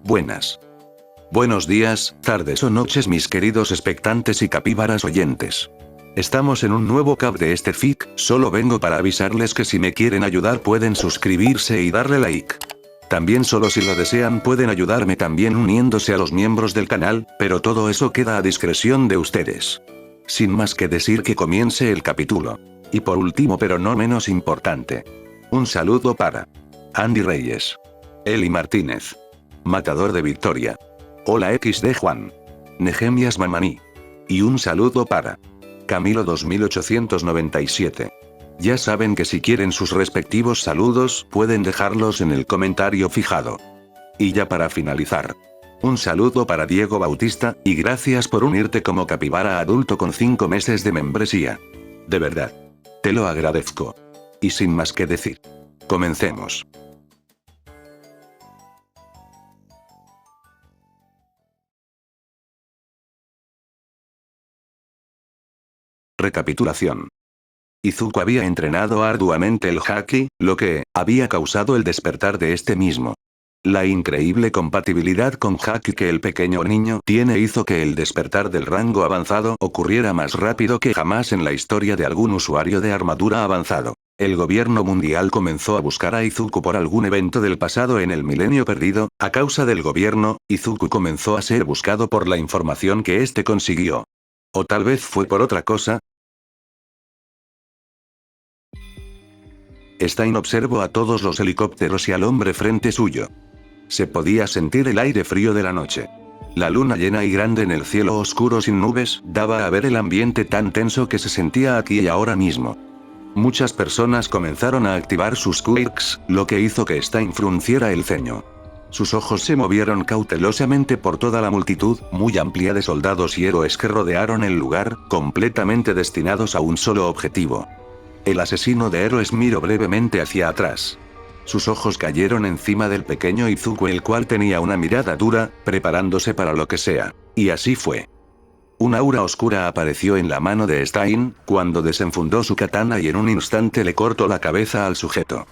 Buenas. Buenos días, tardes o noches mis queridos expectantes y capíbaras oyentes. Estamos en un nuevo cap de este fic, solo vengo para avisarles que si me quieren ayudar pueden suscribirse y darle like. También solo si lo desean pueden ayudarme también uniéndose a los miembros del canal, pero todo eso queda a discreción de ustedes. Sin más que decir que comience el capítulo. Y por último pero no menos importante. Un saludo para Andy Reyes. Eli Martínez. Matador de Victoria. Hola XD Juan. Nehemias Mamaní. Y un saludo para Camilo 2897. Ya saben que si quieren sus respectivos saludos, pueden dejarlos en el comentario fijado. Y ya para finalizar. Un saludo para Diego Bautista, y gracias por unirte como capibara adulto con 5 meses de membresía. De verdad. Te lo agradezco. Y sin más que decir. Comencemos. Recapitulación. Izuku había entrenado arduamente el haki, lo que había causado el despertar de este mismo. La increíble compatibilidad con haki que el pequeño niño tiene hizo que el despertar del rango avanzado ocurriera más rápido que jamás en la historia de algún usuario de armadura avanzado. El gobierno mundial comenzó a buscar a Izuku por algún evento del pasado en el milenio perdido. A causa del gobierno, Izuku comenzó a ser buscado por la información que éste consiguió. O tal vez fue por otra cosa. Stein observó a todos los helicópteros y al hombre frente suyo. Se podía sentir el aire frío de la noche. La luna llena y grande en el cielo oscuro sin nubes, daba a ver el ambiente tan tenso que se sentía aquí y ahora mismo. Muchas personas comenzaron a activar sus quirks, lo que hizo que Stein frunciera el ceño. Sus ojos se movieron cautelosamente por toda la multitud, muy amplia de soldados y héroes que rodearon el lugar, completamente destinados a un solo objetivo. El asesino de héroes miró brevemente hacia atrás. Sus ojos cayeron encima del pequeño Izuku, el cual tenía una mirada dura, preparándose para lo que sea. Y así fue. Un aura oscura apareció en la mano de Stein, cuando desenfundó su katana y en un instante le cortó la cabeza al sujeto.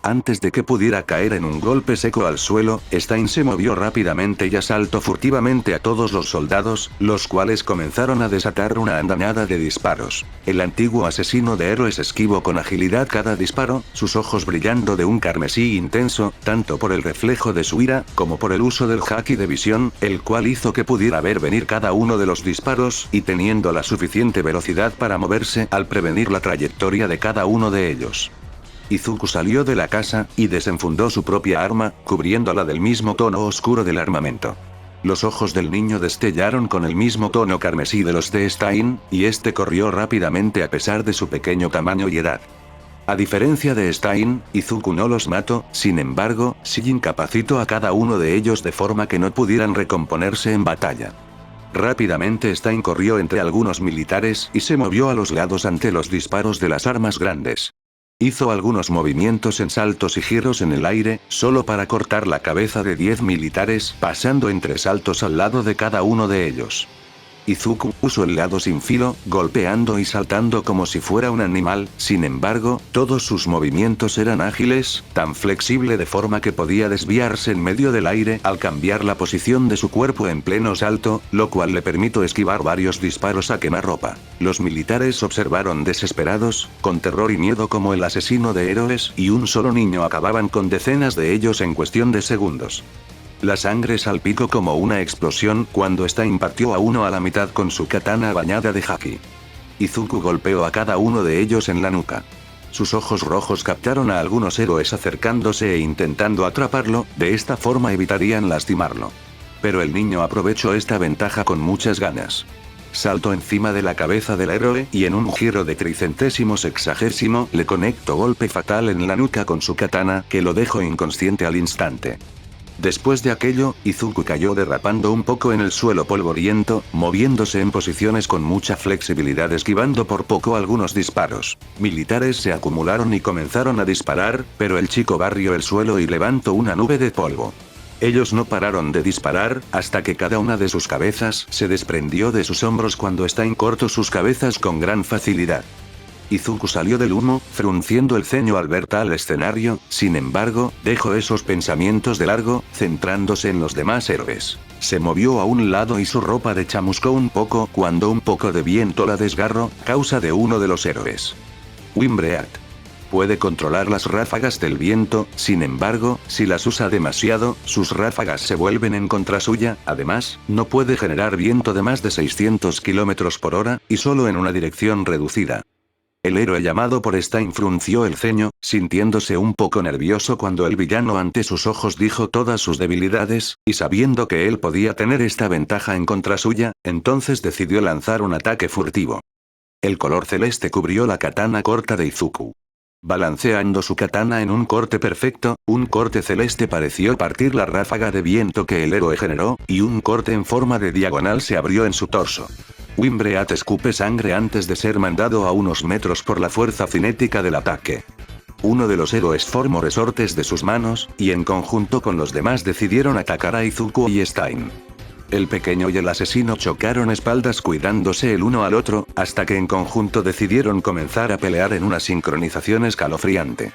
Antes de que pudiera caer en un golpe seco al suelo, Stein se movió rápidamente y asaltó furtivamente a todos los soldados, los cuales comenzaron a desatar una andanada de disparos. El antiguo asesino de héroes esquivó con agilidad cada disparo, sus ojos brillando de un carmesí intenso, tanto por el reflejo de su ira, como por el uso del haki de visión, el cual hizo que pudiera ver venir cada uno de los disparos, y teniendo la suficiente velocidad para moverse al prevenir la trayectoria de cada uno de ellos. Izuku salió de la casa, y desenfundó su propia arma, cubriéndola del mismo tono oscuro del armamento. Los ojos del niño destellaron con el mismo tono carmesí de los de Stein, y este corrió rápidamente a pesar de su pequeño tamaño y edad. A diferencia de Stein, Izuku no los mató, sin embargo, sí incapacitó a cada uno de ellos de forma que no pudieran recomponerse en batalla. Rápidamente Stein corrió entre algunos militares y se movió a los lados ante los disparos de las armas grandes. Hizo algunos movimientos en saltos y giros en el aire, solo para cortar la cabeza de 10 militares, pasando entre saltos al lado de cada uno de ellos. Izuku usó el lado sin filo, golpeando y saltando como si fuera un animal, sin embargo, todos sus movimientos eran ágiles, tan flexible de forma que podía desviarse en medio del aire al cambiar la posición de su cuerpo en pleno salto, lo cual le permitió esquivar varios disparos a quemarropa. Los militares observaron desesperados, con terror y miedo como el asesino de héroes y un solo niño acababan con decenas de ellos en cuestión de segundos. La sangre salpicó como una explosión cuando Stein partió a uno a la mitad con su katana bañada de haki. Izuku golpeó a cada uno de ellos en la nuca. Sus ojos rojos captaron a algunos héroes acercándose e intentando atraparlo, de esta forma evitarían lastimarlo. Pero el niño aprovechó esta ventaja con muchas ganas. Saltó encima de la cabeza del héroe y en un giro de tricentésimo sexagésimo le conectó golpe fatal en la nuca con su katana que lo dejó inconsciente al instante. Después de aquello, Izuku cayó derrapando un poco en el suelo polvoriento, moviéndose en posiciones con mucha flexibilidad esquivando por poco algunos disparos. Militares se acumularon y comenzaron a disparar, pero el chico barrió el suelo y levantó una nube de polvo. Ellos no pararon de disparar, hasta que cada una de sus cabezas se desprendió de sus hombros cuando Stein cortó sus cabezas con gran facilidad. Izuku salió del humo, frunciendo el ceño al ver tal escenario, sin embargo, dejó esos pensamientos de largo, centrándose en los demás héroes. Se movió a un lado y su ropa de chamuscó un poco cuando un poco de viento la desgarró, causa de uno de los héroes. Wimbreat. Puede controlar las ráfagas del viento, sin embargo, si las usa demasiado, sus ráfagas se vuelven en contra suya, además, no puede generar viento de más de 600 km por hora, y solo en una dirección reducida. El héroe llamado por Stein frunció el ceño, sintiéndose un poco nervioso cuando el villano ante sus ojos dijo todas sus debilidades, y sabiendo que él podía tener esta ventaja en contra suya, entonces decidió lanzar un ataque furtivo. El color celeste cubrió la katana corta de Izuku. Balanceando su katana en un corte perfecto, un corte celeste pareció partir la ráfaga de viento que el héroe generó, y un corte en forma de diagonal se abrió en su torso. Wimbreat escupe sangre antes de ser mandado a unos metros por la fuerza cinética del ataque. Uno de los héroes formó resortes de sus manos, y en conjunto con los demás decidieron atacar a Izuku y Stein. El pequeño y el asesino chocaron espaldas cuidándose el uno al otro, hasta que en conjunto decidieron comenzar a pelear en una sincronización escalofriante.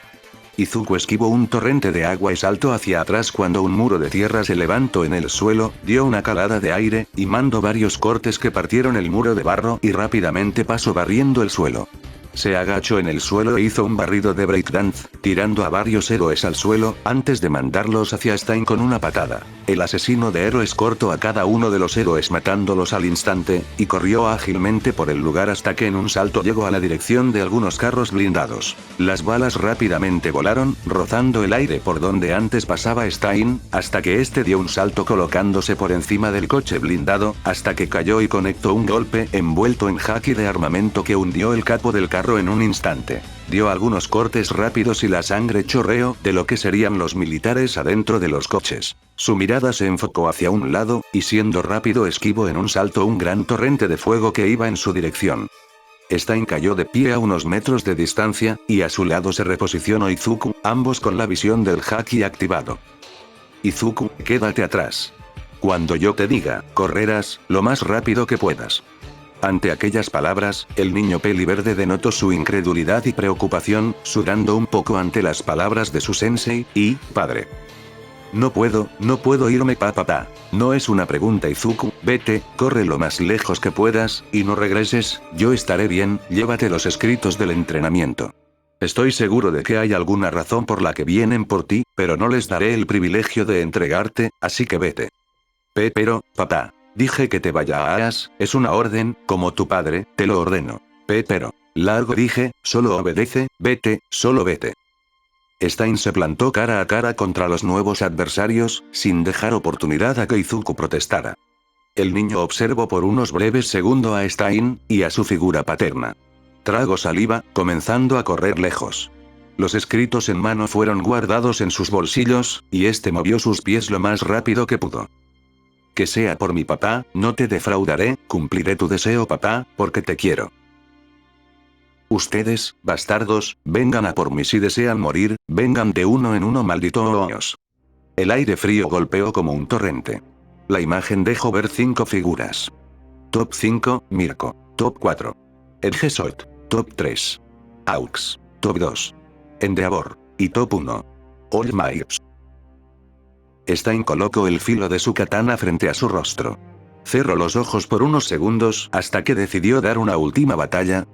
Izuku esquivó un torrente de agua y saltó hacia atrás cuando un muro de tierra se levantó en el suelo, dio una calada de aire, y mandó varios cortes que partieron el muro de barro y rápidamente pasó barriendo el suelo. Se agachó en el suelo e hizo un barrido de breakdance, tirando a varios héroes al suelo, antes de mandarlos hacia Stein con una patada. El asesino de héroes cortó a cada uno de los héroes matándolos al instante, y corrió ágilmente por el lugar hasta que en un salto llegó a la dirección de algunos carros blindados. Las balas rápidamente volaron, rozando el aire por donde antes pasaba Stein, hasta que este dio un salto colocándose por encima del coche blindado, hasta que cayó y conectó un golpe envuelto en haki de armamento que hundió el capo del carro en un instante. Dio algunos cortes rápidos y la sangre chorreó de lo que serían los militares adentro de los coches. Su mirada se enfocó hacia un lado, y siendo rápido esquivó en un salto un gran torrente de fuego que iba en su dirección. Stein cayó de pie a unos metros de distancia, y a su lado se reposicionó Izuku, ambos con la visión del haki activado. Izuku, quédate atrás. Cuando yo te diga, correrás, lo más rápido que puedas. Ante aquellas palabras, el niño peliverde denotó su incredulidad y preocupación, sudando un poco ante las palabras de su sensei, y, padre. No puedo irme papá. No es una pregunta Izuku, vete, corre lo más lejos que puedas, y no regreses, yo estaré bien, llévate los escritos del entrenamiento. Estoy seguro de que hay alguna razón por la que vienen por ti, pero no les daré el privilegio de entregarte, así que vete. Pero, papá. Dije que te vayas, es una orden, como tu padre, te lo ordeno. Pero. Largo dije, solo obedece, vete, solo vete. Stein se plantó cara a cara contra los nuevos adversarios, sin dejar oportunidad a que Izuku protestara. El niño observó por unos breves segundos a Stein, y a su figura paterna. Tragó saliva, comenzando a correr lejos. Los escritos en mano fueron guardados en sus bolsillos, y este movió sus pies lo más rápido que pudo. Que sea por mi papá, no te defraudaré, cumpliré tu deseo papá, porque te quiero. Ustedes, bastardos, vengan a por mí si desean morir, vengan de uno en uno malditos. El aire frío golpeó como un torrente. La imagen dejó ver 5 figuras. Top 5, Mirko. Top 4. Edgesot. Top 3. Aux. Top 2. Endeavor. Y top 1. All Miles. Stein colocó el filo de su katana frente a su rostro. Cerró los ojos por unos segundos hasta que decidió dar una última batalla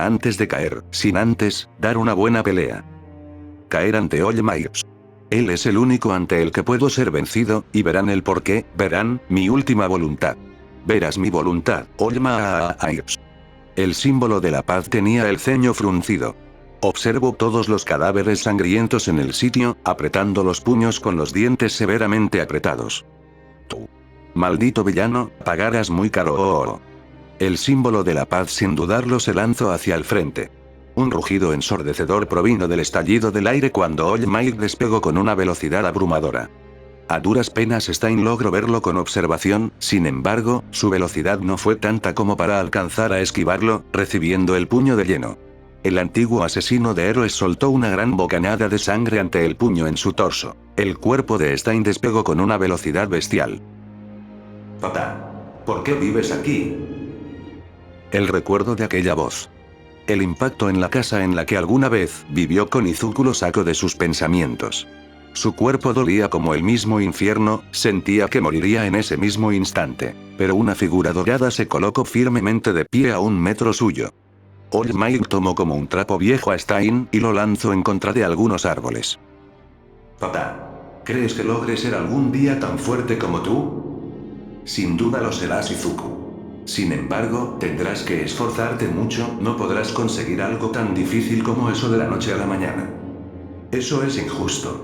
antes de caer, sin antes dar una buena pelea. Caer ante All Miles. Él es el único ante el que puedo ser vencido, y verán el porqué, verán mi última voluntad. Verás mi voluntad, All Miles. El símbolo de la paz tenía el ceño fruncido. Observó todos los cadáveres sangrientos en el sitio, apretando los puños con los dientes severamente apretados. Tú. Maldito villano, pagarás muy caro. El símbolo de la paz sin dudarlo se lanzó hacia el frente. Un rugido ensordecedor provino del estallido del aire cuando All Might despegó con una velocidad abrumadora. A duras penas Stein logró verlo con observación, sin embargo, su velocidad no fue tanta como para alcanzar a esquivarlo, recibiendo el puño de lleno. El antiguo asesino de héroes soltó una gran bocanada de sangre ante el puño en su torso. El cuerpo de Stein despegó con una velocidad bestial. Papá, ¿por qué vives aquí? El recuerdo de aquella voz. El impacto en la casa en la que alguna vez vivió con Izuku lo sacó de sus pensamientos. Su cuerpo dolía como el mismo infierno, sentía que moriría en ese mismo instante. Pero una figura dorada se colocó firmemente de pie a 1 metro suyo. All Might tomó como un trapo viejo a Stein y lo lanzó en contra de algunos árboles. Papá, ¿crees que logres ser algún día tan fuerte como tú? Sin duda lo serás, Izuku. Sin embargo, tendrás que esforzarte mucho, no podrás conseguir algo tan difícil como eso de la noche a la mañana. Eso es injusto.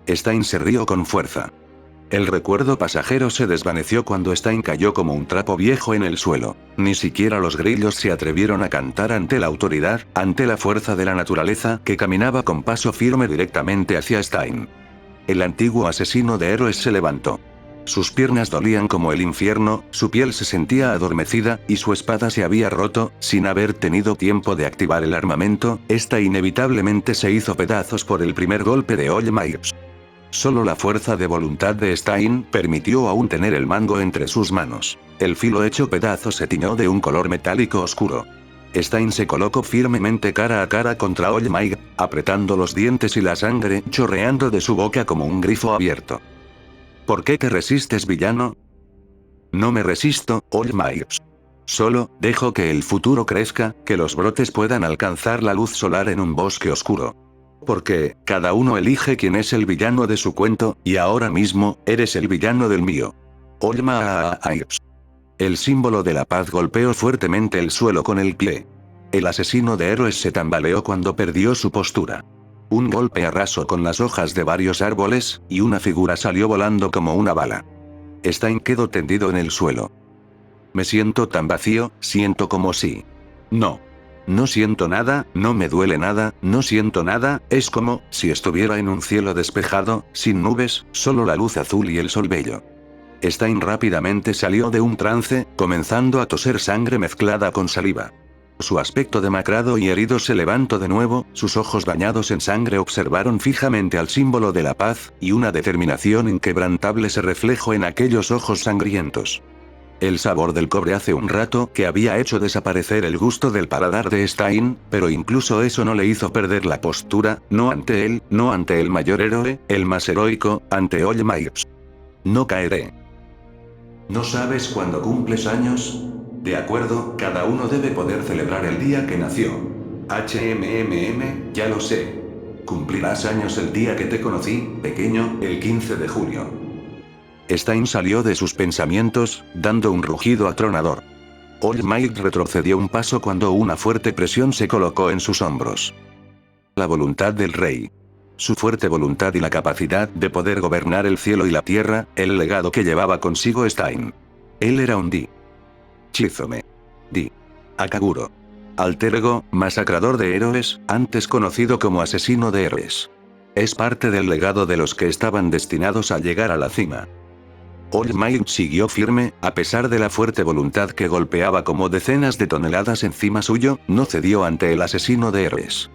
Stein se rió con fuerza. El recuerdo pasajero se desvaneció cuando Stein cayó como un trapo viejo en el suelo. Ni siquiera los grillos se atrevieron a cantar ante la autoridad, ante la fuerza de la naturaleza que caminaba con paso firme directamente hacia Stein. El antiguo asesino de héroes se levantó. Sus piernas dolían como el infierno, su piel se sentía adormecida, y su espada se había roto, sin haber tenido tiempo de activar el armamento, esta inevitablemente se hizo pedazos por el primer golpe de All Might. Solo la fuerza de voluntad de Stein permitió aún tener el mango entre sus manos. El filo hecho pedazos se tiñó de un color metálico oscuro. Stein se colocó firmemente cara a cara contra All Might, apretando los dientes y la sangre chorreando de su boca como un grifo abierto. ¿Por qué te resistes, villano? No me resisto, All Might. Solo dejo que el futuro crezca, que los brotes puedan alcanzar la luz solar en un bosque oscuro. Porque, cada uno elige quién es el villano de su cuento, y ahora mismo, eres el villano del mío. All Might. El símbolo de la paz golpeó fuertemente el suelo con el pie. El asesino de héroes se tambaleó cuando perdió su postura. Un golpe arrasó con las hojas de varios árboles, y una figura salió volando como una bala. Stein quedó tendido en el suelo. Me siento tan vacío, siento como si... No siento nada, no me duele nada, no siento nada, es como si estuviera en un cielo despejado, sin nubes, solo la luz azul y el sol bello. Stein rápidamente salió de un trance, comenzando a toser sangre mezclada con saliva. Su aspecto demacrado y herido se levantó de nuevo, sus ojos bañados en sangre observaron fijamente al símbolo de la paz, y una determinación inquebrantable se reflejó en aquellos ojos sangrientos. El sabor del cobre hace un rato que había hecho desaparecer el gusto del paladar de Stein, pero incluso eso no le hizo perder la postura, no ante él, no ante el mayor héroe, el más heroico, ante All Might. No caeré. ¿No sabes cuándo cumples años? De acuerdo, cada uno debe poder celebrar el día que nació. Ya lo sé. Cumplirás años el día que te conocí, pequeño, el 15 de julio. Stein salió de sus pensamientos, dando un rugido atronador. All Might retrocedió un paso cuando una fuerte presión se colocó en sus hombros. La voluntad del rey. Su fuerte voluntad y la capacidad de poder gobernar el cielo y la tierra, el legado que llevaba consigo Stein. Él era un Shizome. Akaguro. Alter ego, masacrador de héroes, antes conocido como asesino de héroes. Es parte del legado de los que estaban destinados a llegar a la cima. All Might siguió firme, a pesar de la fuerte voluntad que golpeaba como decenas de toneladas encima suyo, no cedió ante el asesino de héroes.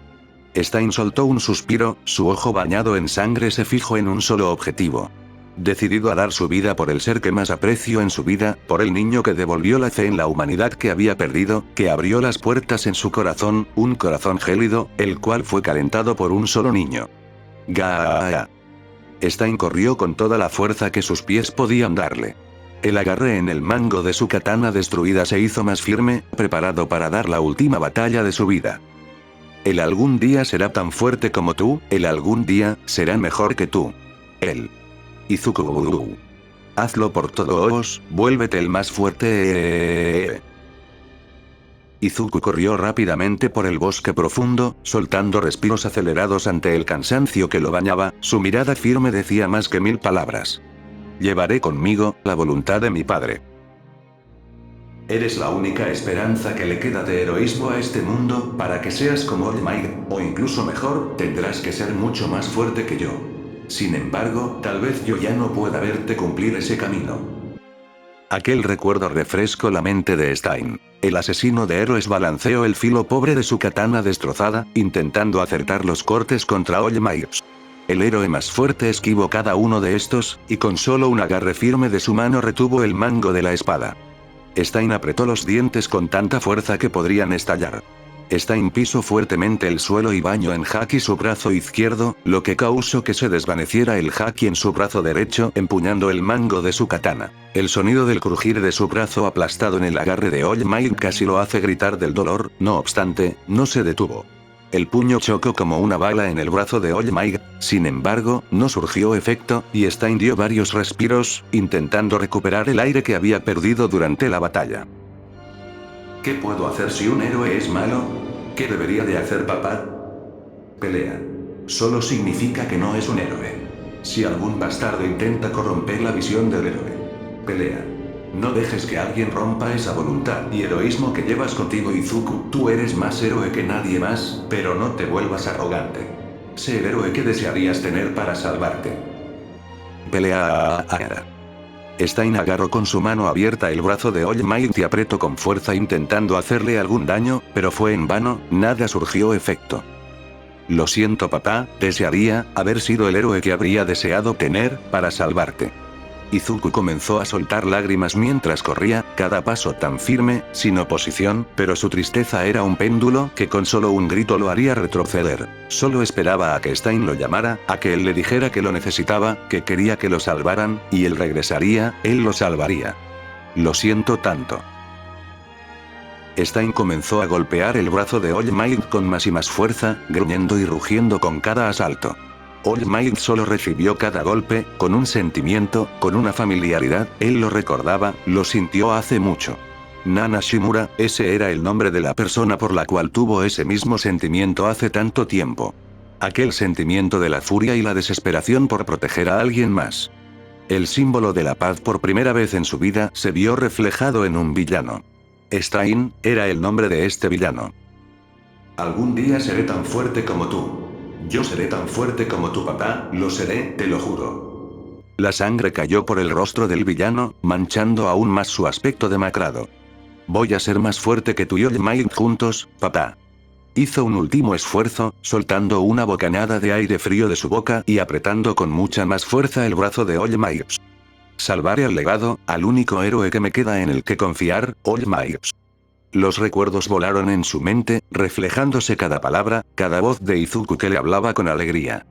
Stein soltó un suspiro, su ojo bañado en sangre se fijó en un solo objetivo. Decidido a dar su vida por el ser que más apreció en su vida, por el niño que devolvió la fe en la humanidad que había perdido, que abrió las puertas en su corazón, un corazón gélido, el cual fue calentado por un solo niño. Gaa. Stein corrió con toda la fuerza que sus pies podían darle. El agarre en el mango de su katana destruida se hizo más firme, preparado para dar la última batalla de su vida. Él algún día será tan fuerte como tú, él algún día será mejor que tú. Él. Izuku. Hazlo por todos, vuélvete el más fuerte. Izuku corrió rápidamente por el bosque profundo, soltando respiros acelerados ante el cansancio que lo bañaba, su mirada firme decía más que 1000 palabras. Llevaré conmigo la voluntad de mi padre. Eres la única esperanza que le queda de heroísmo a este mundo, para que seas como All Might, o incluso mejor, tendrás que ser mucho más fuerte que yo. Sin embargo, tal vez yo ya no pueda verte cumplir ese camino. Aquel recuerdo refrescó la mente de Stein. El asesino de héroes balanceó el filo pobre de su katana destrozada, intentando acertar los cortes contra All Might. El héroe más fuerte esquivó cada uno de estos, y con solo un agarre firme de su mano retuvo el mango de la espada. Stein apretó los dientes con tanta fuerza que podrían estallar. Stein pisó fuertemente el suelo y bañó en haki su brazo izquierdo, lo que causó que se desvaneciera el haki en su brazo derecho empuñando el mango de su katana. El sonido del crujir de su brazo aplastado en el agarre de All Might casi lo hace gritar del dolor, no obstante, no se detuvo. El puño chocó como una bala en el brazo de All Might, sin embargo, no surgió efecto, y Stein dio varios respiros, intentando recuperar el aire que había perdido durante la batalla. ¿Qué puedo hacer si un héroe es malo? ¿Qué debería de hacer papá? Pelea. Solo significa que no es un héroe. Si algún bastardo intenta corromper la visión del héroe. Pelea. No dejes que alguien rompa esa voluntad y heroísmo que llevas contigo, Izuku. Tú eres más héroe que nadie más, pero no te vuelvas arrogante. Sé el héroe que desearías tener para salvarte. Pelea. Stein agarró con su mano abierta el brazo de All Might y apretó con fuerza intentando hacerle algún daño, pero fue en vano, nada surgió efecto. Lo siento papá, desearía haber sido el héroe que habría deseado tener para salvarte. Izuku comenzó a soltar lágrimas mientras corría, cada paso tan firme, sin oposición, pero su tristeza era un péndulo que con solo un grito lo haría retroceder. Solo esperaba a que Stein lo llamara, a que él le dijera que lo necesitaba, que quería que lo salvaran, y él regresaría, él lo salvaría. Lo siento tanto. Stein comenzó a golpear el brazo de All Might con más y más fuerza, gruñendo y rugiendo con cada asalto. All Might solo recibió cada golpe, con un sentimiento, con una familiaridad, él lo recordaba, lo sintió hace mucho. Nana Shimura, ese era el nombre de la persona por la cual tuvo ese mismo sentimiento hace tanto tiempo. Aquel sentimiento de la furia y la desesperación por proteger a alguien más. El símbolo de la paz por primera vez en su vida se vio reflejado en un villano. Stein, era el nombre de este villano. Algún día seré tan fuerte como tú. Yo seré tan fuerte como tu papá, lo seré, te lo juro. La sangre cayó por el rostro del villano, manchando aún más su aspecto demacrado. Voy a ser más fuerte que tú y All Might juntos, papá. Hizo un último esfuerzo, soltando una bocanada de aire frío de su boca y apretando con mucha más fuerza el brazo de All Might. Salvaré al legado, al único héroe que me queda en el que confiar, All Might. Los recuerdos volaron en su mente, reflejándose cada palabra, cada voz de Izuku que le hablaba con alegría.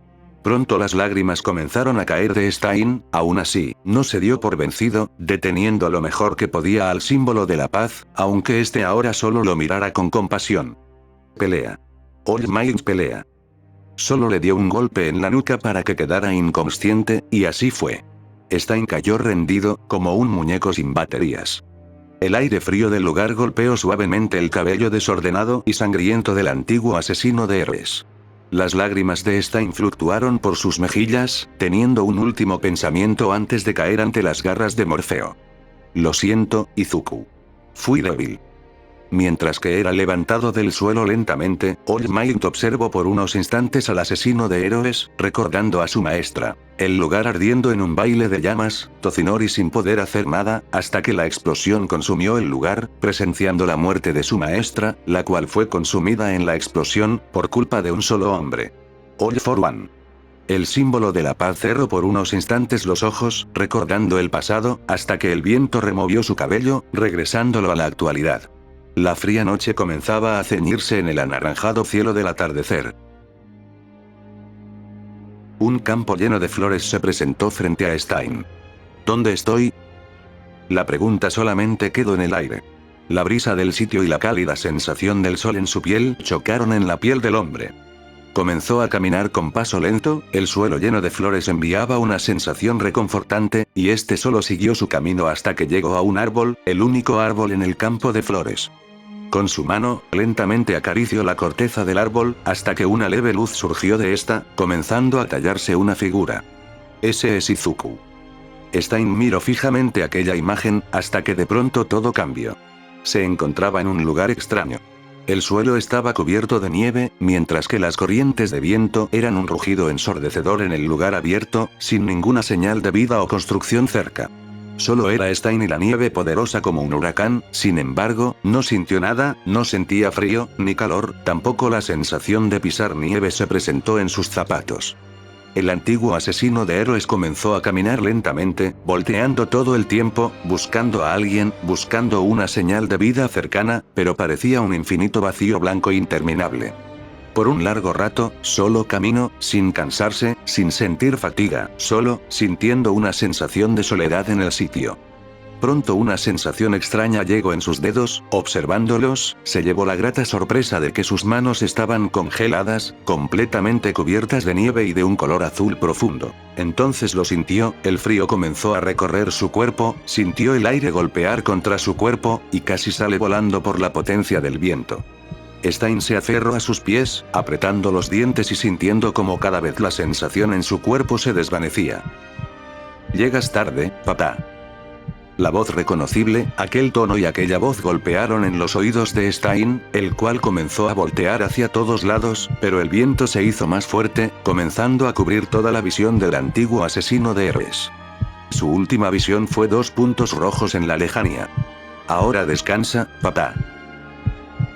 Pronto las lágrimas comenzaron a caer de Stein, aún así, no se dio por vencido, deteniendo lo mejor que podía al símbolo de la paz, aunque este ahora solo lo mirara con compasión. Pelea. All Might pelea. Solo le dio un golpe en la nuca para que quedara inconsciente, y así fue. Stein cayó rendido, como un muñeco sin baterías. El aire frío del lugar golpeó suavemente el cabello desordenado y sangriento del antiguo asesino de héroes. Las lágrimas de Stein fluctuaron por sus mejillas, teniendo un último pensamiento antes de caer ante las garras de Morfeo. Lo siento, Izuku. Fui débil. Mientras que era levantado del suelo lentamente, All Might observó por unos instantes al asesino de héroes, recordando a su maestra. El lugar ardiendo en un baile de llamas, Tozinori sin poder hacer nada, hasta que la explosión consumió el lugar, presenciando la muerte de su maestra, la cual fue consumida en la explosión, por culpa de un solo hombre. All for One. El símbolo de la paz cerró por unos instantes los ojos, recordando el pasado, hasta que el viento removió su cabello, regresándolo a la actualidad. La fría noche comenzaba a ceñirse en el anaranjado cielo del atardecer. Un campo lleno de flores se presentó frente a Stein. ¿Dónde estoy? La pregunta solamente quedó en el aire. La brisa del sitio y la cálida sensación del sol en su piel chocaron en la piel del hombre. Comenzó a caminar con paso lento, el suelo lleno de flores enviaba una sensación reconfortante, y este solo siguió su camino hasta que llegó a un árbol, el único árbol en el campo de flores. Con su mano, lentamente acarició la corteza del árbol, hasta que una leve luz surgió de esta, comenzando a tallarse una figura. Ese es Izuku. Stein miró fijamente aquella imagen, hasta que de pronto todo cambió. Se encontraba en un lugar extraño. El suelo estaba cubierto de nieve, mientras que las corrientes de viento eran un rugido ensordecedor en el lugar abierto, sin ninguna señal de vida o construcción cerca. Solo era Stein y la nieve poderosa como un huracán, sin embargo, no sintió nada, no sentía frío, ni calor, tampoco la sensación de pisar nieve se presentó en sus zapatos. El antiguo asesino de héroes comenzó a caminar lentamente, volteando todo el tiempo, buscando a alguien, buscando una señal de vida cercana, pero parecía un infinito vacío blanco interminable. Por un largo rato, solo caminó, sin cansarse, sin sentir fatiga, solo, sintiendo una sensación de soledad en el sitio. Pronto una sensación extraña llegó en sus dedos, observándolos, se llevó la grata sorpresa de que sus manos estaban congeladas, completamente cubiertas de nieve y de un color azul profundo. Entonces lo sintió, el frío comenzó a recorrer su cuerpo, sintió el aire golpear contra su cuerpo, y casi sale volando por la potencia del viento. Stein se aferró a sus pies, apretando los dientes y sintiendo como cada vez la sensación en su cuerpo se desvanecía. «Llegas tarde, papá». La voz reconocible, aquel tono y aquella voz golpearon en los oídos de Stein, el cual comenzó a voltear hacia todos lados, pero el viento se hizo más fuerte, comenzando a cubrir toda la visión del antiguo asesino de héroes. Su última visión fue 2 puntos rojos en la lejanía. «Ahora descansa, papá».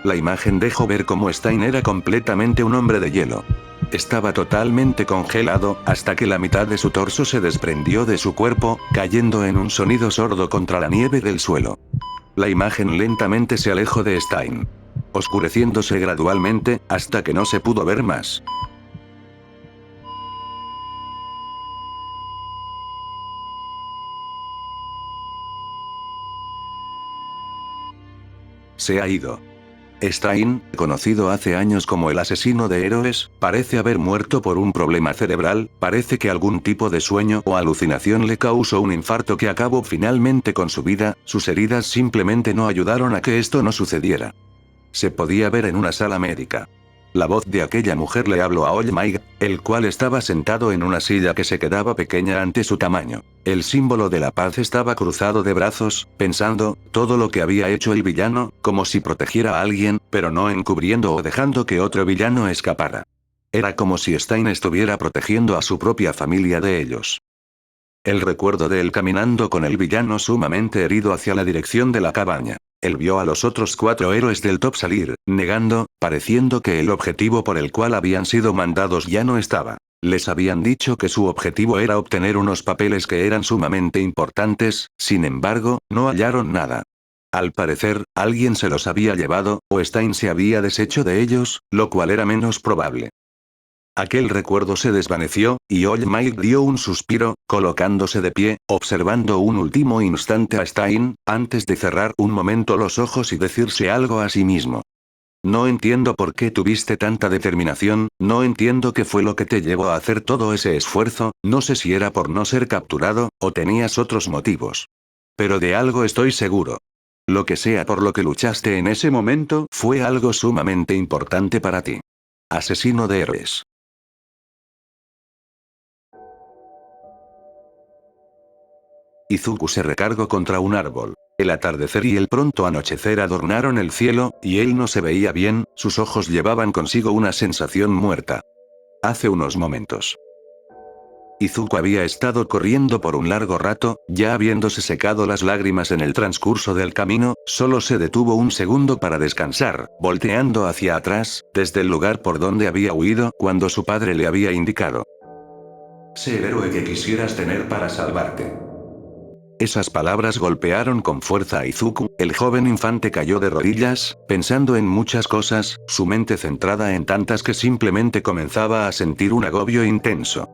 La imagen dejó ver cómo Stein era completamente un hombre de hielo. Estaba totalmente congelado, hasta que la mitad de su torso se desprendió de su cuerpo, cayendo en un sonido sordo contra la nieve del suelo. La imagen lentamente se alejó de Stein, oscureciéndose gradualmente, hasta que no se pudo ver más. Se ha ido. Stein, conocido hace años como el asesino de héroes, parece haber muerto por un problema cerebral, parece que algún tipo de sueño o alucinación le causó un infarto que acabó finalmente con su vida, sus heridas simplemente no ayudaron a que esto no sucediera. Se podía ver en una sala médica. La voz de aquella mujer le habló a Olmaig, el cual estaba sentado en una silla que se quedaba pequeña ante su tamaño. El símbolo de la paz estaba cruzado de brazos, pensando, todo lo que había hecho el villano, como si protegiera a alguien, pero no encubriendo o dejando que otro villano escapara. Era como si Stein estuviera protegiendo a su propia familia de ellos. El recuerdo de él caminando con el villano sumamente herido hacia la dirección de la cabaña. Él vio a los otros 4 héroes del top salir, negando, pareciendo que el objetivo por el cual habían sido mandados ya no estaba. Les habían dicho que su objetivo era obtener unos papeles que eran sumamente importantes, sin embargo, no hallaron nada. Al parecer, alguien se los había llevado, o Stein se había deshecho de ellos, lo cual era menos probable. Aquel recuerdo se desvaneció, y Olmaig dio un suspiro, colocándose de pie, observando un último instante a Stein, antes de cerrar un momento los ojos y decirse algo a sí mismo. No entiendo por qué tuviste tanta determinación, no entiendo qué fue lo que te llevó a hacer todo ese esfuerzo, no sé si era por no ser capturado, o tenías otros motivos. Pero de algo estoy seguro. Lo que sea por lo que luchaste en ese momento, fue algo sumamente importante para ti. Asesino de héroes. Izuku se recargó contra un árbol. El atardecer y el pronto anochecer adornaron el cielo, y él no se veía bien, sus ojos llevaban consigo una sensación muerta. Hace unos momentos. Izuku había estado corriendo por un largo rato, ya habiéndose secado las lágrimas en el transcurso del camino, solo se detuvo un segundo para descansar, volteando hacia atrás, desde el lugar por donde había huido cuando su padre le había indicado. Sé el héroe que quisieras tener para salvarte. Esas palabras golpearon con fuerza a Izuku, el joven infante cayó de rodillas, pensando en muchas cosas, su mente centrada en tantas que simplemente comenzaba a sentir un agobio intenso.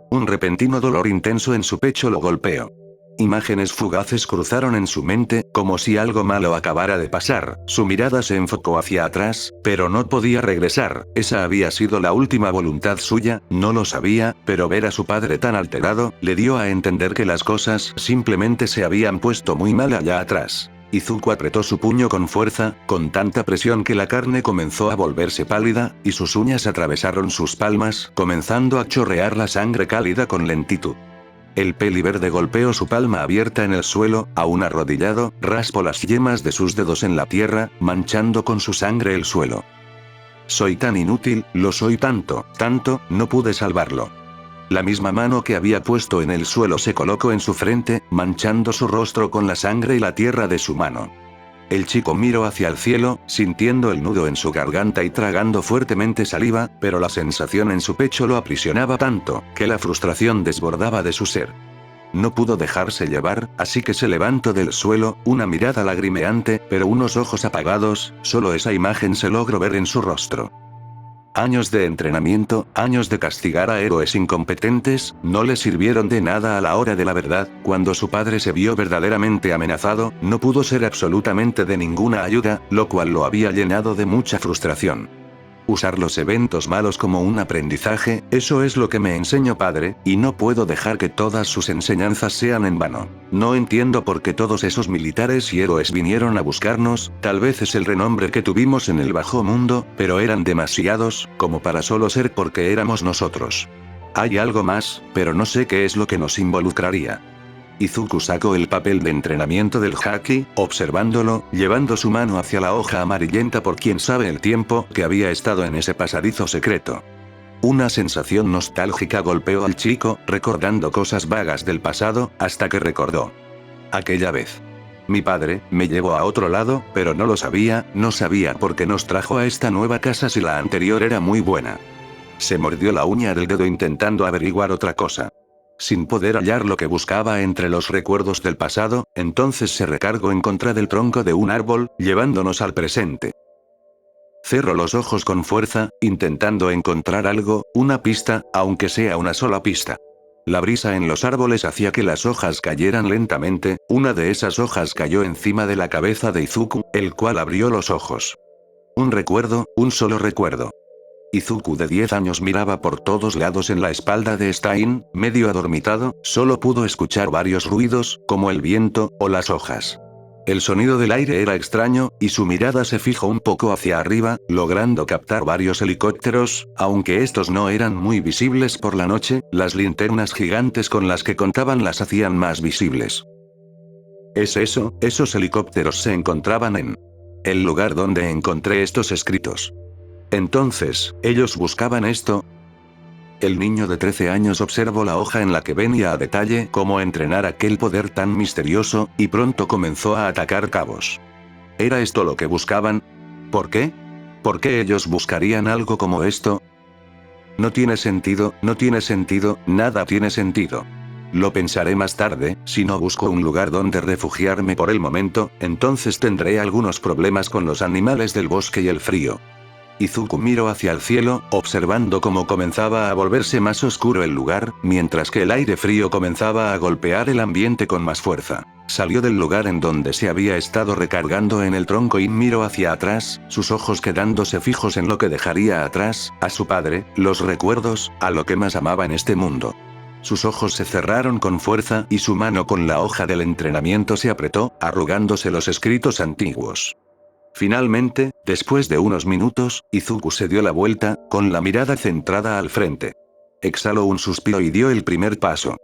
Un repentino dolor intenso en su pecho lo golpeó. Imágenes fugaces cruzaron en su mente, como si algo malo acabara de pasar, su mirada se enfocó hacia atrás, pero no podía regresar, esa había sido la última voluntad suya, no lo sabía, pero ver a su padre tan alterado, le dio a entender que las cosas simplemente se habían puesto muy mal allá atrás. Izuku apretó su puño con fuerza, con tanta presión que la carne comenzó a volverse pálida, y sus uñas atravesaron sus palmas, comenzando a chorrear la sangre cálida con lentitud. El peli verde golpeó su palma abierta en el suelo, aún arrodillado, raspó las yemas de sus dedos en la tierra, manchando con su sangre el suelo. Soy tan inútil, lo soy tanto, no pude salvarlo. La misma mano que había puesto en el suelo se colocó en su frente, manchando su rostro con la sangre y la tierra de su mano. El chico miró hacia el cielo, sintiendo el nudo en su garganta y tragando fuertemente saliva, pero la sensación en su pecho lo aprisionaba tanto, que la frustración desbordaba de su ser. No pudo dejarse llevar, así que se levantó del suelo, una mirada lagrimeante, pero unos ojos apagados, solo esa imagen se logró ver en su rostro. Años de entrenamiento, años de castigar a héroes incompetentes, no le sirvieron de nada a la hora de la verdad. Cuando su padre se vio verdaderamente amenazado, no pudo ser absolutamente de ninguna ayuda, lo cual lo había llenado de mucha frustración. Usar los eventos malos como un aprendizaje, eso es lo que me enseñó padre, y no puedo dejar que todas sus enseñanzas sean en vano. No entiendo por qué todos esos militares y héroes vinieron a buscarnos, tal vez es el renombre que tuvimos en el bajo mundo, pero eran demasiados, como para solo ser porque éramos nosotros. Hay algo más, pero no sé qué es lo que nos involucraría. Izuku sacó el papel de entrenamiento del haki, observándolo, llevando su mano hacia la hoja amarillenta por quién sabe el tiempo que había estado en ese pasadizo secreto. Una sensación nostálgica golpeó al chico, recordando cosas vagas del pasado, hasta que recordó. Aquella vez. Mi padre me llevó a otro lado, pero no lo sabía, no sabía por qué nos trajo a esta nueva casa si la anterior era muy buena. Se mordió la uña del dedo intentando averiguar otra cosa. Sin poder hallar lo que buscaba entre los recuerdos del pasado, entonces se recargó en contra del tronco de un árbol, llevándonos al presente. Cerró los ojos con fuerza, intentando encontrar algo, una pista, aunque sea una sola pista. La brisa en los árboles hacía que las hojas cayeran lentamente, una de esas hojas cayó encima de la cabeza de Izuku, el cual abrió los ojos. Un recuerdo, un solo recuerdo. Izuku de 10 años miraba por todos lados en la espalda de Stein, medio adormitado, solo pudo escuchar varios ruidos, como el viento, o las hojas. El sonido del aire era extraño, y su mirada se fijó un poco hacia arriba, logrando captar varios helicópteros, aunque estos no eran muy visibles por la noche, las linternas gigantes con las que contaban las hacían más visibles. Es eso, esos helicópteros se encontraban en el lugar donde encontré estos escritos. Entonces, ¿ellos buscaban esto? El niño de 13 años observó la hoja en la que venía a detalle cómo entrenar aquel poder tan misterioso, y pronto comenzó a atacar cabos. ¿Era esto lo que buscaban? ¿Por qué? ¿Por qué ellos buscarían algo como esto? No tiene sentido, nada tiene sentido. Lo pensaré más tarde, si no busco un lugar donde refugiarme por el momento, entonces tendré algunos problemas con los animales del bosque y el frío. Izuku miró hacia el cielo, observando cómo comenzaba a volverse más oscuro el lugar, mientras que el aire frío comenzaba a golpear el ambiente con más fuerza. Salió del lugar en donde se había estado recargando en el tronco y miró hacia atrás, sus ojos quedándose fijos en lo que dejaría atrás, a su padre, los recuerdos, a lo que más amaba en este mundo. Sus ojos se cerraron con fuerza y su mano con la hoja del entrenamiento se apretó, arrugándose los escritos antiguos. Finalmente, después de unos minutos, Izuku se dio la vuelta, con la mirada centrada al frente. Exhaló un suspiro y dio el primer paso.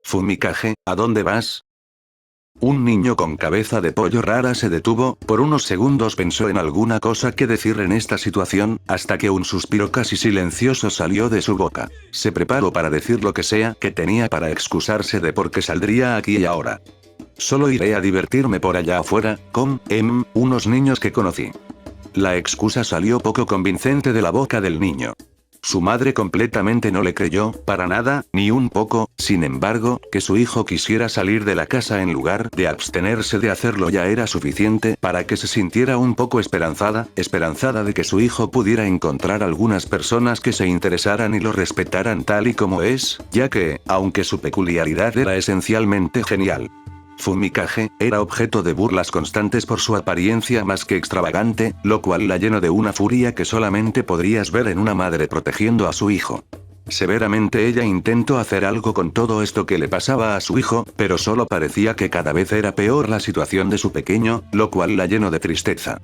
Fumikage, ¿a dónde vas? Un niño con cabeza de pollo rara se detuvo, por unos segundos pensó en alguna cosa que decir en esta situación, hasta que un suspiro casi silencioso salió de su boca. Se preparó para decir lo que sea que tenía para excusarse de por qué saldría aquí y ahora. Solo iré a divertirme por allá afuera, con unos niños que conocí. La excusa salió poco convincente de la boca del niño. Su madre completamente no le creyó, para nada, ni un poco, sin embargo, que su hijo quisiera salir de la casa en lugar de abstenerse de hacerlo ya era suficiente para que se sintiera un poco esperanzada de que su hijo pudiera encontrar algunas personas que se interesaran y lo respetaran tal y como es, ya que, aunque su peculiaridad era esencialmente genial. Fumikage era objeto de burlas constantes por su apariencia más que extravagante, lo cual la llenó de una furia que solamente podrías ver en una madre protegiendo a su hijo. Severamente ella intentó hacer algo con todo esto que le pasaba a su hijo, pero solo parecía que cada vez era peor la situación de su pequeño, lo cual la llenó de tristeza.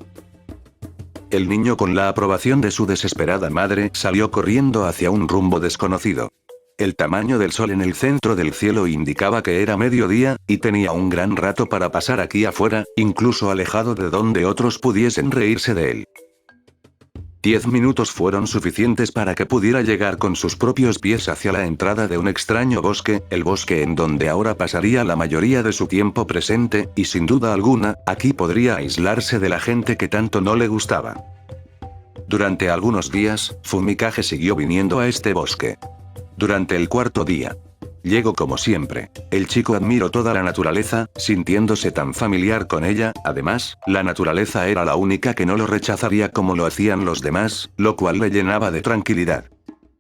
El niño con la aprobación de su desesperada madre salió corriendo hacia un rumbo desconocido. El tamaño del sol en el centro del cielo indicaba que era mediodía, y tenía un gran rato para pasar aquí afuera, incluso alejado de donde otros pudiesen reírse de él. 10 minutos fueron suficientes para que pudiera llegar con sus propios pies hacia la entrada de un extraño bosque, el bosque en donde ahora pasaría la mayoría de su tiempo presente, y sin duda alguna, aquí podría aislarse de la gente que tanto no le gustaba. Durante algunos días, Fumikage siguió viniendo a este bosque. Durante el cuarto día. Llegó como siempre. El chico admiró toda la naturaleza, sintiéndose tan familiar con ella, además, la naturaleza era la única que no lo rechazaría como lo hacían los demás, lo cual le llenaba de tranquilidad.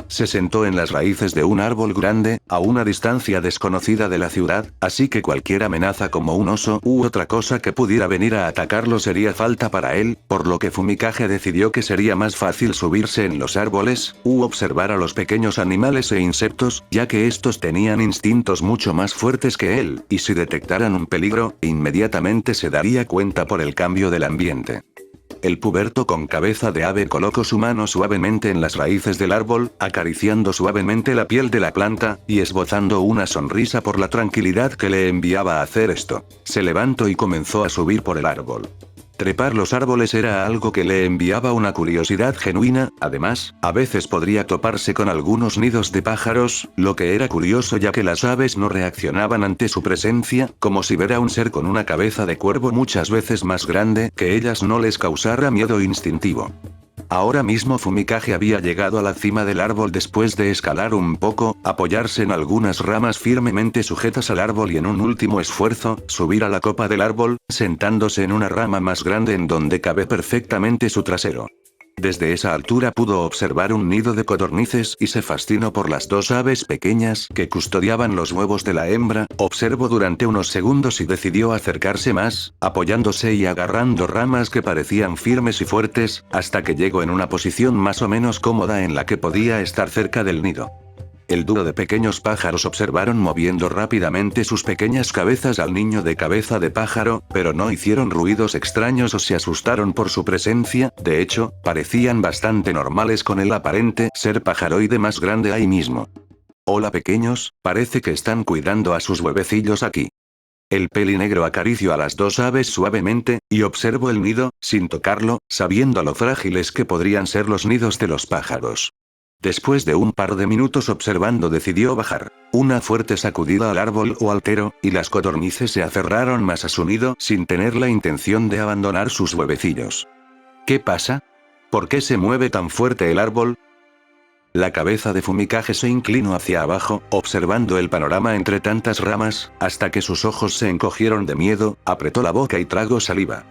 Se sentó en las raíces de un árbol grande, a una distancia desconocida de la ciudad, así que cualquier amenaza como un oso u otra cosa que pudiera venir a atacarlo sería falta para él, por lo que Fumikage decidió que sería más fácil subirse en los árboles, u observar a los pequeños animales e insectos, ya que estos tenían instintos mucho más fuertes que él, y si detectaran un peligro, inmediatamente se daría cuenta por el cambio del ambiente. El puberto con cabeza de ave colocó su mano suavemente en las raíces del árbol, acariciando suavemente la piel de la planta, y esbozando una sonrisa por la tranquilidad que le enviaba a hacer esto. Se levantó y comenzó a subir por el árbol. Trepar los árboles era algo que le enviaba una curiosidad genuina, además, a veces podría toparse con algunos nidos de pájaros, lo que era curioso ya que las aves no reaccionaban ante su presencia, como si ver a un ser con una cabeza de cuervo muchas veces más grande que ellas no les causara miedo instintivo. Ahora mismo Fumikage había llegado a la cima del árbol después de escalar un poco, apoyarse en algunas ramas firmemente sujetas al árbol y en un último esfuerzo, subir a la copa del árbol, sentándose en una rama más grande en donde cabe perfectamente su trasero. Desde esa altura pudo observar un nido de codornices y se fascinó por las dos aves pequeñas que custodiaban los huevos de la hembra, observó durante unos segundos y decidió acercarse más, apoyándose y agarrando ramas que parecían firmes y fuertes, hasta que llegó en una posición más o menos cómoda en la que podía estar cerca del nido. El dúo de pequeños pájaros observaron moviendo rápidamente sus pequeñas cabezas al niño de cabeza de pájaro, pero no hicieron ruidos extraños o se asustaron por su presencia, de hecho, parecían bastante normales con el aparente ser pajaroide más grande ahí mismo. Hola pequeños, parece que están cuidando a sus huevecillos aquí. El pelinegro acarició a las dos aves suavemente, y observó el nido, sin tocarlo, sabiendo lo frágiles que podrían ser los nidos de los pájaros. Después de un par de minutos observando decidió bajar. Una fuerte sacudida al árbol o altero, y las codornices se aferraron más a su nido sin tener la intención de abandonar sus huevecillos. ¿Qué pasa? ¿Por qué se mueve tan fuerte el árbol? La cabeza de Fumikage se inclinó hacia abajo, observando el panorama entre tantas ramas, hasta que sus ojos se encogieron de miedo, apretó la boca y tragó saliva.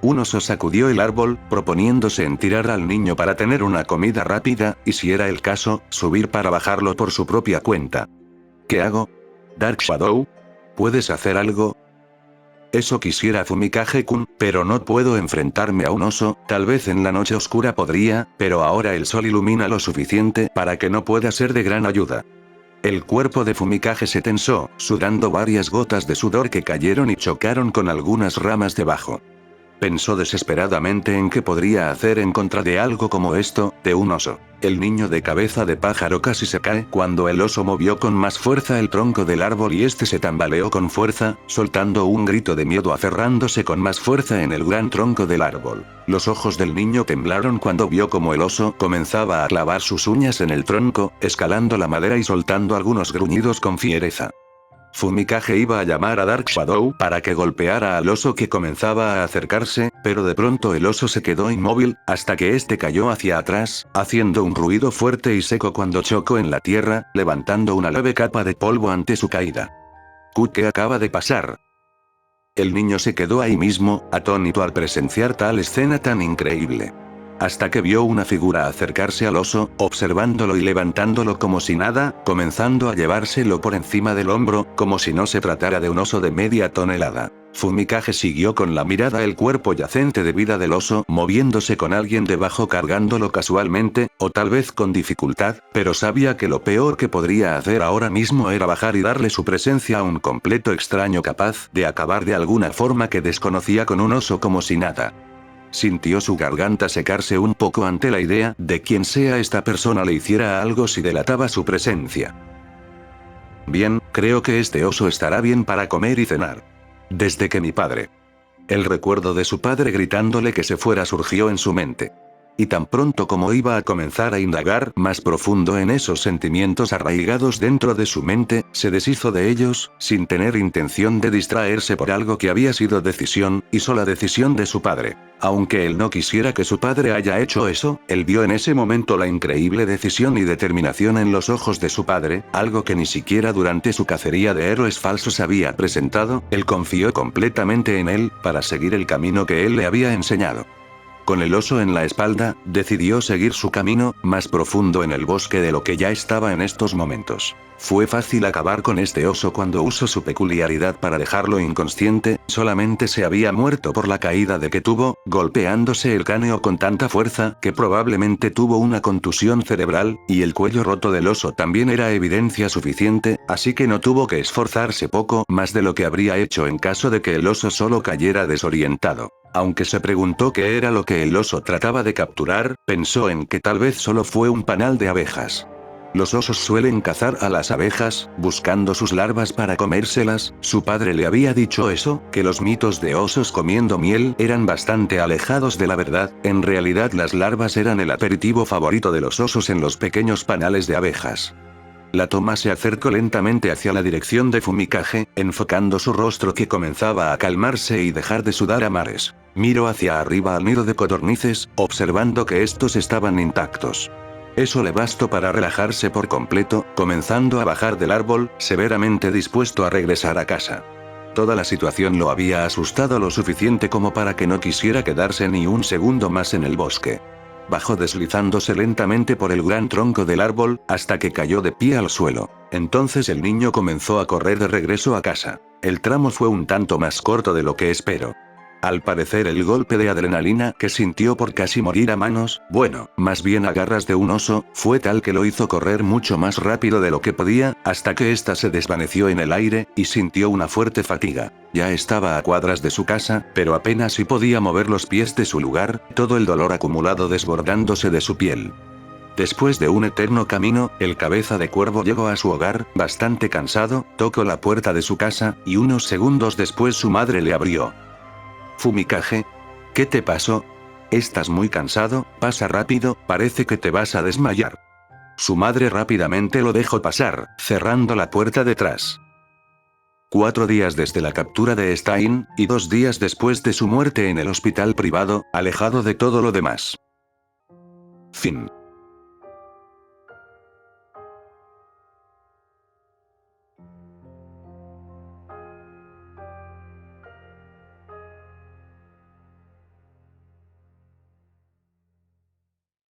Un oso sacudió el árbol, proponiéndose en tirar al niño para tener una comida rápida, y si era el caso, subir para bajarlo por su propia cuenta. ¿Qué hago? Dark Shadow? ¿Puedes hacer algo? Eso quisiera Fumikage-kun, pero no puedo enfrentarme a un oso, tal vez en la noche oscura podría, pero ahora el sol ilumina lo suficiente para que no pueda ser de gran ayuda. El cuerpo de Fumikage se tensó, sudando varias gotas de sudor que cayeron y chocaron con algunas ramas debajo. Pensó desesperadamente en qué podría hacer en contra de algo como esto, de un oso. El niño de cabeza de pájaro casi se cae cuando el oso movió con más fuerza el tronco del árbol y este se tambaleó con fuerza, soltando un grito de miedo aferrándose con más fuerza en el gran tronco del árbol. Los ojos del niño temblaron cuando vio como el oso comenzaba a clavar sus uñas en el tronco, escalando la madera y soltando algunos gruñidos con fiereza. Fumikage iba a llamar a Dark Shadow para que golpeara al oso que comenzaba a acercarse, pero de pronto el oso se quedó inmóvil, hasta que este cayó hacia atrás, haciendo un ruido fuerte y seco cuando chocó en la tierra, levantando una leve capa de polvo ante su caída. ¿Qué acaba de pasar? El niño se quedó ahí mismo, atónito al presenciar tal escena tan increíble. Hasta que vio una figura acercarse al oso, observándolo y levantándolo como si nada, comenzando a llevárselo por encima del hombro, como si no se tratara de un oso de media tonelada. Fumikage siguió con la mirada el cuerpo yacente de vida del oso, moviéndose con alguien debajo cargándolo casualmente, o tal vez con dificultad, pero sabía que lo peor que podría hacer ahora mismo era bajar y darle su presencia a un completo extraño capaz de acabar de alguna forma que desconocía con un oso como si nada. Sintió su garganta secarse un poco ante la idea de quien sea esta persona le hiciera algo si delataba su presencia. Bien, creo que este oso estará bien para comer y cenar. Desde que mi padre. El recuerdo de su padre gritándole que se fuera surgió en su mente. Y tan pronto como iba a comenzar a indagar más profundo en esos sentimientos arraigados dentro de su mente, se deshizo de ellos, sin tener intención de distraerse por algo que había sido decisión, y sola decisión de su padre. Aunque él no quisiera que su padre haya hecho eso, él vio en ese momento la increíble decisión y determinación en los ojos de su padre, algo que ni siquiera durante su cacería de héroes falsos había presentado. Él confió completamente en él, para seguir el camino que él le había enseñado. Con el oso en la espalda, decidió seguir su camino, más profundo en el bosque de lo que ya estaba en estos momentos. Fue fácil acabar con este oso cuando usó su peculiaridad para dejarlo inconsciente, solamente se había muerto por la caída de que tuvo, golpeándose el cráneo con tanta fuerza que probablemente tuvo una contusión cerebral, y el cuello roto del oso también era evidencia suficiente, así que no tuvo que esforzarse poco más de lo que habría hecho en caso de que el oso solo cayera desorientado. Aunque se preguntó qué era lo que el oso trataba de capturar, pensó en que tal vez solo fue un panal de abejas. Los osos suelen cazar a las abejas, buscando sus larvas para comérselas. Su padre le había dicho eso, que los mitos de osos comiendo miel eran bastante alejados de la verdad. En realidad las larvas eran el aperitivo favorito de los osos en los pequeños panales de abejas. La toma se acercó lentamente hacia la dirección de Fumikage, enfocando su rostro que comenzaba a calmarse y dejar de sudar a mares. Miró hacia arriba al nido de codornices, observando que estos estaban intactos. Eso le bastó para relajarse por completo, comenzando a bajar del árbol, severamente dispuesto a regresar a casa. Toda la situación lo había asustado lo suficiente como para que no quisiera quedarse ni un segundo más en el bosque. Bajó deslizándose lentamente por el gran tronco del árbol, hasta que cayó de pie al suelo. Entonces el niño comenzó a correr de regreso a casa. El tramo fue un tanto más corto de lo que esperó. Al parecer el golpe de adrenalina que sintió por casi morir a manos, bueno, más bien a garras de un oso, fue tal que lo hizo correr mucho más rápido de lo que podía, hasta que ésta se desvaneció en el aire, y sintió una fuerte fatiga. Ya estaba a cuadras de su casa, pero apenas si podía mover los pies de su lugar, todo el dolor acumulado desbordándose de su piel. Después de un eterno camino, el cabeza de cuervo llegó a su hogar, bastante cansado, tocó la puerta de su casa, y unos segundos después su madre le abrió. Fumikage, ¿qué te pasó? Estás muy cansado, pasa rápido, parece que te vas a desmayar. Su madre rápidamente lo dejó pasar, cerrando la puerta detrás. 4 días desde la captura de Stein, y 2 días después de su muerte en el hospital privado, alejado de todo lo demás. Fin.